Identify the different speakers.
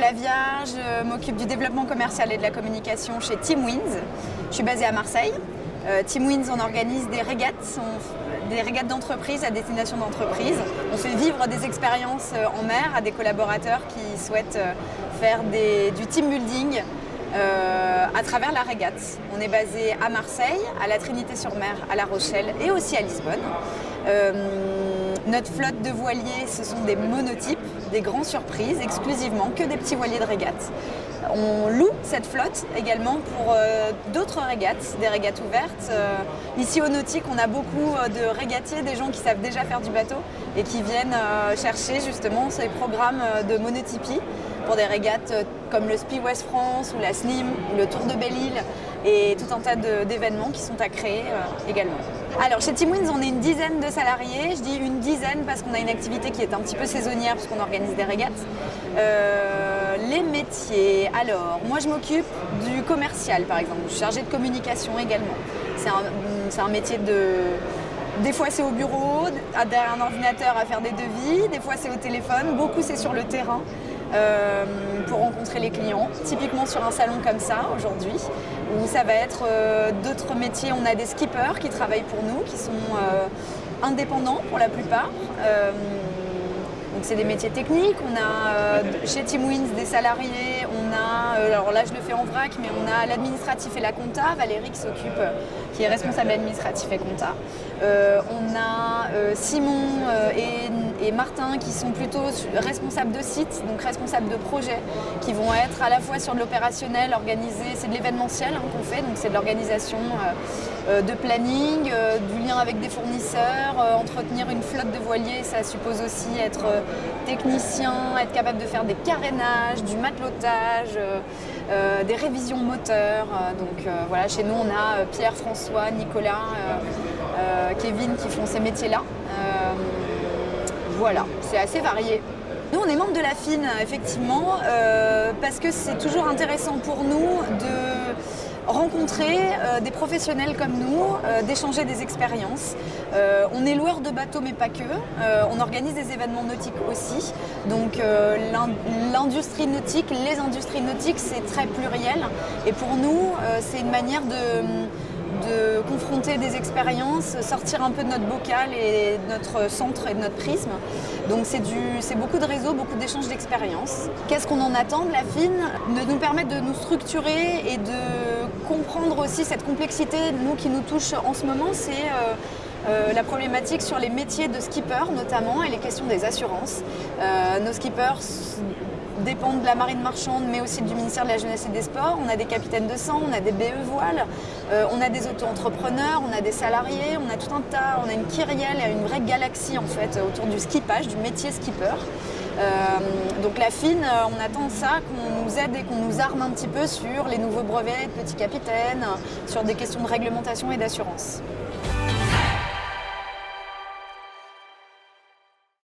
Speaker 1: Flavia, je m'occupe du développement commercial et de la communication chez Team Wins. Je suis basée à Marseille. Team Wins, on organise des régates d'entreprise à destination d'entreprises. On fait vivre des expériences en mer à des collaborateurs qui souhaitent faire du team building à travers la régate. On est basé à Marseille, à la Trinité-sur-Mer, à La Rochelle et aussi à Lisbonne. Notre flotte de voiliers, ce sont des monotypes, des grands surprises, exclusivement que des petits voiliers de régate. On loue cette flotte également pour d'autres régates, des régates ouvertes. Ici au Nautique, on a beaucoup de régatiers, des gens qui savent déjà faire du bateau et qui viennent chercher justement ces programmes de monotypie pour des régates comme le Spi West France ou la Slim ou le Tour de Belle-Île et tout un tas d'événements qui sont à créer également. Alors chez Team Wins, on est une dizaine de salariés. Je dis une dizaine parce qu'on a une activité qui est un petit peu saisonnière puisqu'on organise des régates. Les métiers, alors moi je m'occupe du commercial par exemple, je suis chargée de communication également. C'est un métier des fois c'est au bureau, derrière un ordinateur à faire des devis, des fois c'est au téléphone, beaucoup c'est sur le terrain. Pour rencontrer les clients, typiquement sur un salon comme ça aujourd'hui, où ça va être d'autres métiers. On a des skippers qui travaillent pour nous, qui sont indépendants pour la plupart. Donc c'est des métiers techniques. On a chez Team Wins des salariés, on a, alors là je le fais en vrac, mais on a l'administratif et la compta, Valérie qui est responsable administratif et compta. On a Simon et Martin qui sont plutôt responsables de site, donc responsables de projet, qui vont être à la fois sur de l'opérationnel, organisé, c'est de l'événementiel qu'on fait, donc c'est de l'organisation de planning, du lien avec des fournisseurs, entretenir une flotte de voiliers, ça suppose aussi être technicien, être capable de faire des carénages, du matelotage, des révisions moteurs. Donc voilà, chez nous on a Pierre, François, Nicolas, Kevin qui font ces métiers-là. Voilà, c'est assez varié. Nous, on est membre de la FIN, effectivement, parce que c'est toujours intéressant pour nous de rencontrer des professionnels comme nous, d'échanger des expériences. On est loueur de bateaux, mais pas que. On organise des événements nautiques aussi. Donc l'industrie nautique, les industries nautiques, c'est très pluriel. Et pour nous, c'est une manière de confronter des expériences, sortir un peu de notre bocal et de notre centre et de notre prisme. Donc c'est beaucoup de réseaux, beaucoup d'échanges d'expériences. Qu'est-ce qu'on en attend de la FIN ? De nous permettre de nous structurer et de comprendre aussi cette complexité, nous, qui nous touche en ce moment, c'est la problématique sur les métiers de skipper notamment et les questions des assurances. Nos skippers dépendent de la marine marchande, mais aussi du ministère de la Jeunesse et des Sports. On a des capitaines de sang, on a des BE voiles, on a des auto-entrepreneurs, on a des salariés, on a tout un tas, on a une kyrielle, une vraie galaxie en fait autour du skippage, du métier skipper. Donc la FIN, on attend ça, qu'on nous aide et qu'on nous arme un petit peu sur les nouveaux brevets de petits capitaines, sur des questions de réglementation et d'assurance.